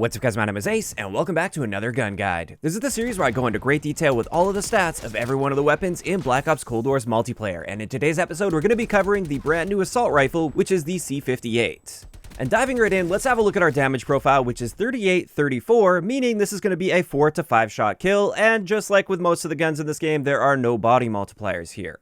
What's up guys, my name is Ace, and welcome back to another gun guide. This is the series where I go into great detail with all of the stats of every one of the weapons in Black Ops Cold War's multiplayer, and in today's episode we're going to be covering the brand new assault rifle, which is the C58. And diving right in, let's have a look at our damage profile, which is 38-34, meaning this is going to be a 4 to 5 shot kill, and just like with most of the guns in this game, there are no body multipliers here.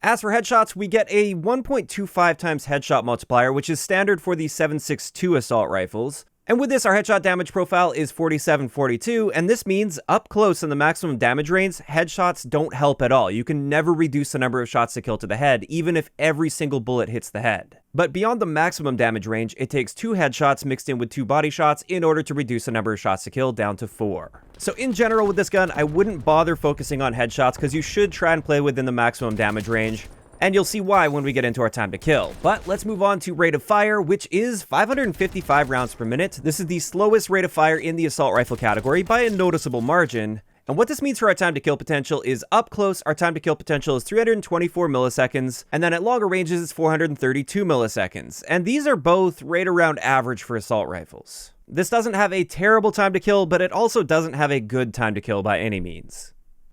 As for headshots, we get a 1.25 times headshot multiplier, which is standard for the 7.62 assault rifles. And with this, our headshot damage profile is 47-42, and this means up close in the maximum damage range, headshots don't help at all. You can never reduce the number of shots to kill to the head, even if every single bullet hits the head. But beyond the maximum damage range, it takes 2 headshots mixed in with 2 body shots in order to reduce the number of shots to kill down to 4. So in general with this gun, I wouldn't bother focusing on headshots because you should try and play within the maximum damage range. And you'll see why when we get into our time to kill. But let's move on to rate of fire, which is 555 rounds per minute. This is the slowest rate of fire in the assault rifle category by a noticeable margin. And what this means for our time to kill potential is up close, our time to kill potential is 324 milliseconds, and then at longer ranges it's 432 milliseconds. And these are both right around average for assault rifles. This doesn't have a terrible time to kill, but it also doesn't have a good time to kill by any means.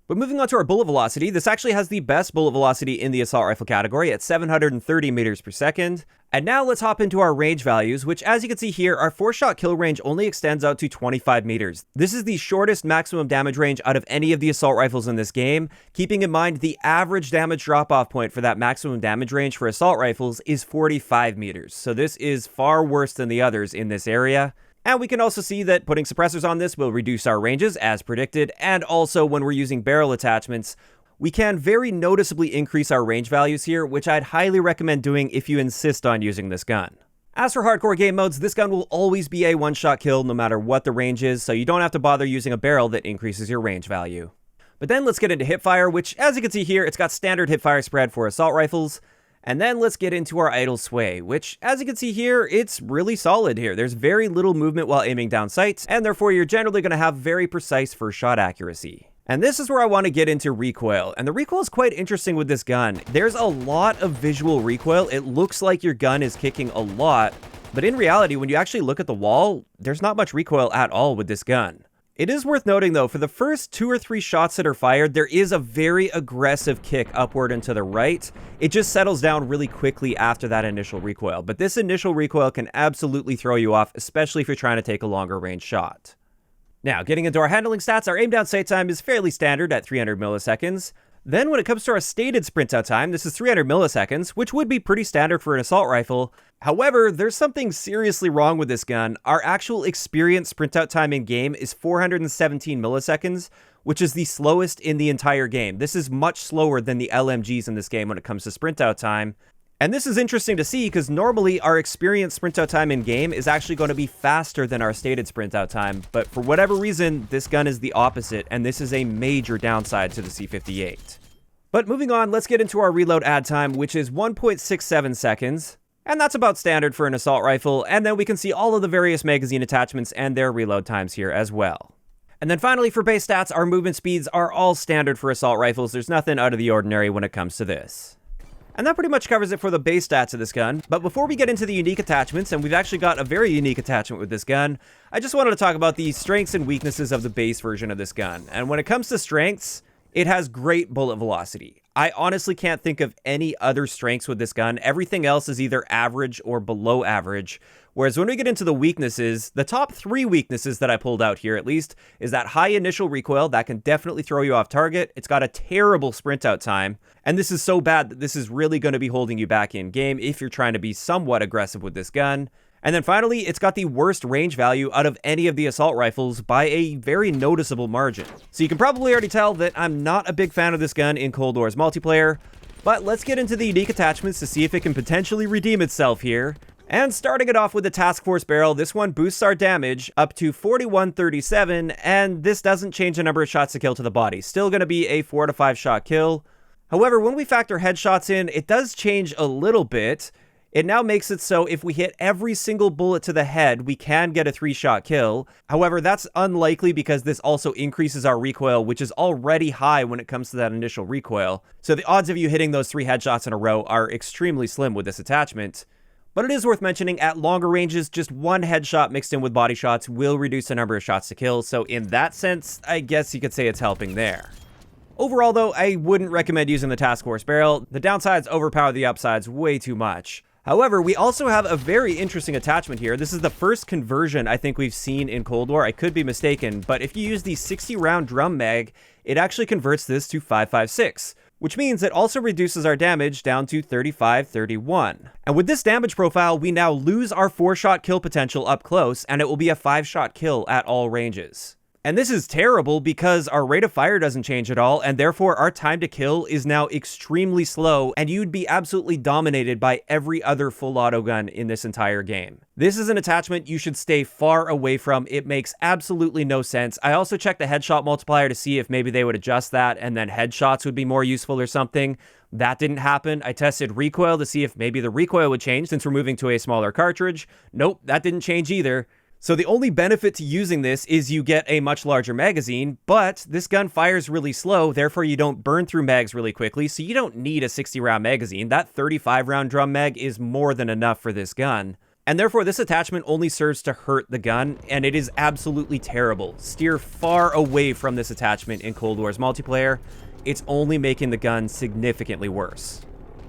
But moving on to our bullet velocity, this actually has the best bullet velocity in the assault rifle category at 730 meters per second. And now let's hop into our range values, which as you can see here, our 4-shot kill range only extends out to 25 meters. This is the shortest maximum damage range out of any of the assault rifles in this game, keeping in mind the average damage drop-off point for that maximum damage range for assault rifles is 45 meters. So this is far worse than the others in this area. And we can also see that putting suppressors on this will reduce our ranges as predicted, and also when we're using barrel attachments, we can very noticeably increase our range values here, which I'd highly recommend doing if you insist on using this gun. As for hardcore game modes, this gun will always be a one-shot kill no matter what the range is, so you don't have to bother using a barrel that increases your range value. But then let's get into Hipfire, which as you can see here, it's got standard Hipfire spread for assault rifles. And then let's get into our idle sway, which as you can see here, it's really solid here. There's very little movement while aiming down sights, and therefore you're generally going to have very precise first shot accuracy. And this is where I want to get into recoil, and the recoil is quite interesting with this gun. There's a lot of visual recoil. It looks like your gun is kicking a lot, but in reality, when you actually look at the wall, there's not much recoil at all with this gun. It is worth noting though, for the first 2 or 3 shots that are fired, there is a very aggressive kick upward and to the right. It just settles down really quickly after that initial recoil, but this initial recoil can absolutely throw you off, especially if you're trying to take a longer range shot. Now, getting into our handling stats, our aim down sight time is fairly standard at 300 milliseconds. Then when it comes to our stated sprint out time, this is 300 milliseconds, which would be pretty standard for an assault rifle. However, there's something seriously wrong with this gun. Our actual experienced sprint out time in game is 417 milliseconds, which is the slowest in the entire game. This is much slower than the LMGs in this game when it comes to sprint out time. And this is interesting to see because normally our experienced sprint out time in game is actually going to be faster than our stated sprint out time. But for whatever reason, this gun is the opposite, and this is a major downside to the C58. But moving on, let's get into our reload add time, which is 1.67 seconds. And that's about standard for an assault rifle. And then we can see all of the various magazine attachments and their reload times here as well. And then finally, for base stats, our movement speeds are all standard for assault rifles. There's nothing out of the ordinary when it comes to this. And that pretty much covers it for the base stats of this gun. But before we get into the unique attachments, and we've actually got a very unique attachment with this gun, I just wanted to talk about the strengths and weaknesses of the base version of this gun. And when it comes to strengths, it has great bullet velocity. I honestly can't think of any other strengths with this gun. Everything else is either average or below average. Whereas when we get into the weaknesses, the top 3 weaknesses that I pulled out here at least is that high initial recoil that can definitely throw you off target. It's got a terrible sprint out time. And this is so bad that this is really going to be holding you back in game if you're trying to be somewhat aggressive with this gun. And then finally, it's got the worst range value out of any of the assault rifles by a very noticeable margin. So you can probably already tell that I'm not a big fan of this gun in Cold War's multiplayer, but let's get into the unique attachments to see if it can potentially redeem itself here. And starting it off with the Task Force barrel, this one boosts our damage up to 4137, and this doesn't change the number of shots to kill to the body. Still going to be a 4 to 5 shot kill. However, when we factor headshots in, it does change a little bit. It now makes it so if we hit every single bullet to the head, we can get a 3-shot kill. However, that's unlikely because this also increases our recoil, which is already high when it comes to that initial recoil. So the odds of you hitting those 3 headshots in a row are extremely slim with this attachment. But it is worth mentioning, at longer ranges, just one headshot mixed in with body shots will reduce the number of shots to kill, so in that sense, I guess you could say it's helping there. Overall though, I wouldn't recommend using the Task Force barrel. The downsides overpower the upsides way too much. However, we also have a very interesting attachment here. This is the first conversion I think we've seen in Cold War. I could be mistaken, but if you use the 60-round drum mag, it actually converts this to 5.56, which means it also reduces our damage down to 35-31. And with this damage profile, we now lose our 4-shot kill potential up close, and it will be a 5-shot kill at all ranges. And this is terrible because our rate of fire doesn't change at all, and therefore our time to kill is now extremely slow, and you'd be absolutely dominated by every other full auto gun in this entire game. This is an attachment you should stay far away from. It makes absolutely no sense. I also checked the headshot multiplier to see if maybe they would adjust that, and then headshots would be more useful or something. That didn't happen. I tested recoil to see if maybe the recoil would change since we're moving to a smaller cartridge. Nope, that didn't change either. So the only benefit to using this is you get a much larger magazine, but this gun fires really slow, therefore you don't burn through mags really quickly, so you don't need a 60-round magazine. That 35-round drum mag is more than enough for this gun. And therefore this attachment only serves to hurt the gun, and it is absolutely terrible. Steer far away from this attachment in Cold War's multiplayer. It's only making the gun significantly worse.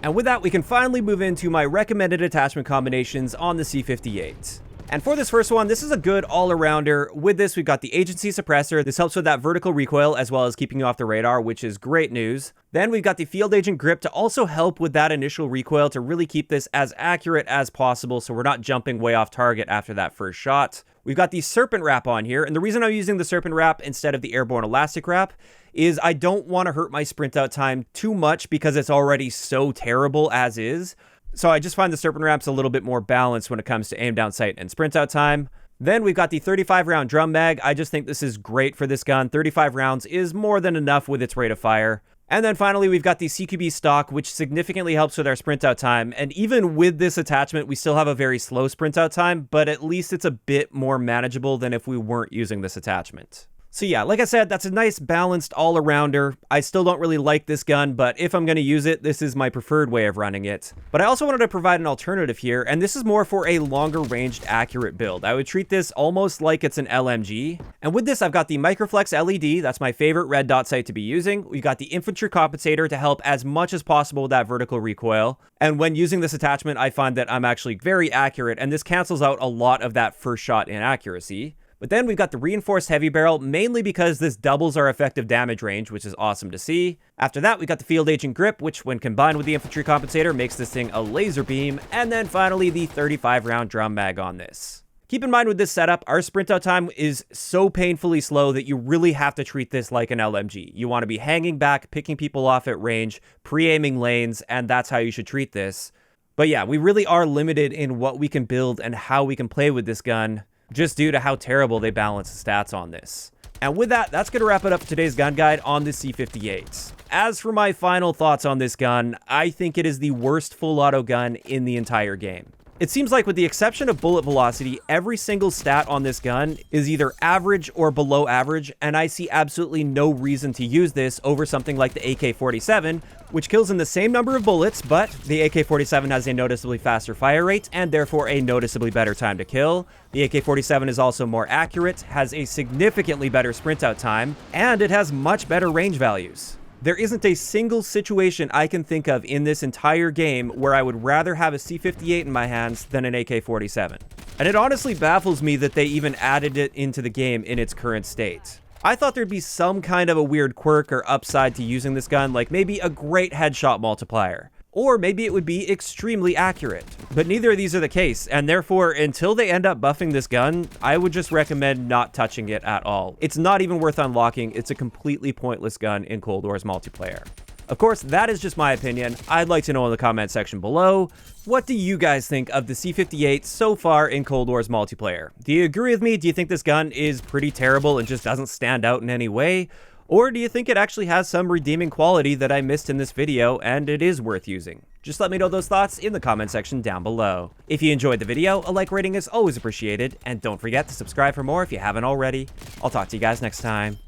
And with that, we can finally move into my recommended attachment combinations on the C58. And for this first one, this is a good all-arounder. With this, we've got the agency suppressor. This helps with that vertical recoil as well as keeping you off the radar, which is great news. Then we've got the field agent grip to also help with that initial recoil to really keep this as accurate as possible so we're not jumping way off target after that first shot. We've got the serpent wrap on here, and the reason I'm using the serpent wrap instead of the airborne elastic wrap is I don't want to hurt my sprint out time too much because it's already so terrible as is. So I just find the serpent wraps a little bit more balanced when it comes to aim down sight and sprint out time. Then we've got the 35-round drum mag. I just think this is great for this gun. 35 rounds is more than enough with its rate of fire. And then finally, we've got the CQB stock, which significantly helps with our sprint out time. And even with this attachment, we still have a very slow sprint out time, but at least it's a bit more manageable than if we weren't using this attachment. So yeah, like I said, that's a nice balanced all-arounder. I still don't really like this gun, but if I'm going to use it, this is my preferred way of running it. But I also wanted to provide an alternative here, and this is more for a longer ranged accurate build. I would treat this almost like it's an LMG. And with this, I've got the Microflex LED. That's my favorite red dot sight to be using. We've got the infantry compensator to help as much as possible with that vertical recoil. And when using this attachment, I find that I'm actually very accurate, and this cancels out a lot of that first shot inaccuracy. But then we've got the reinforced heavy barrel, mainly because this doubles our effective damage range, which is awesome to see. After that, we got the field agent grip, which when combined with the infantry compensator makes this thing a laser beam. And then finally, the 35-round drum mag on this. Keep in mind with this setup, our sprint out time is so painfully slow that you really have to treat this like an LMG. You want to be hanging back, picking people off at range, pre-aiming lanes, and that's how you should treat this. But yeah, we really are limited in what we can build and how we can play with this gun, just due to how terrible they balance the stats on this. And with that, that's going to wrap it up for today's gun guide on the C58. As for my final thoughts on this gun, I think it is the worst full auto gun in the entire game. It seems like with the exception of bullet velocity, every single stat on this gun is either average or below average, and I see absolutely no reason to use this over something like the AK-47, which kills in the same number of bullets, but the AK-47 has a noticeably faster fire rate and therefore a noticeably better time to kill. The AK-47 is also more accurate, has a significantly better sprint out time, and it has much better range values. There isn't a single situation I can think of in this entire game where I would rather have a C58 in my hands than an AK-47. And it honestly baffles me that they even added it into the game in its current state. I thought there'd be some kind of a weird quirk or upside to using this gun, like maybe a great headshot multiplier. Or maybe it would be extremely accurate. But neither of these are the case, and therefore, until they end up buffing this gun, I would just recommend not touching it at all. It's not even worth unlocking. It's a completely pointless gun in Cold War's multiplayer. Of course, that is just my opinion. I'd like to know in the comment section below, what do you guys think of the C58 so far in Cold War's multiplayer? Do you agree with me? Do you think this gun is pretty terrible and just doesn't stand out in any way? Or do you think it actually has some redeeming quality that I missed in this video and it is worth using? Just let me know those thoughts in the comment section down below. If you enjoyed the video, a like rating is always appreciated, and don't forget to subscribe for more if you haven't already. I'll talk to you guys next time.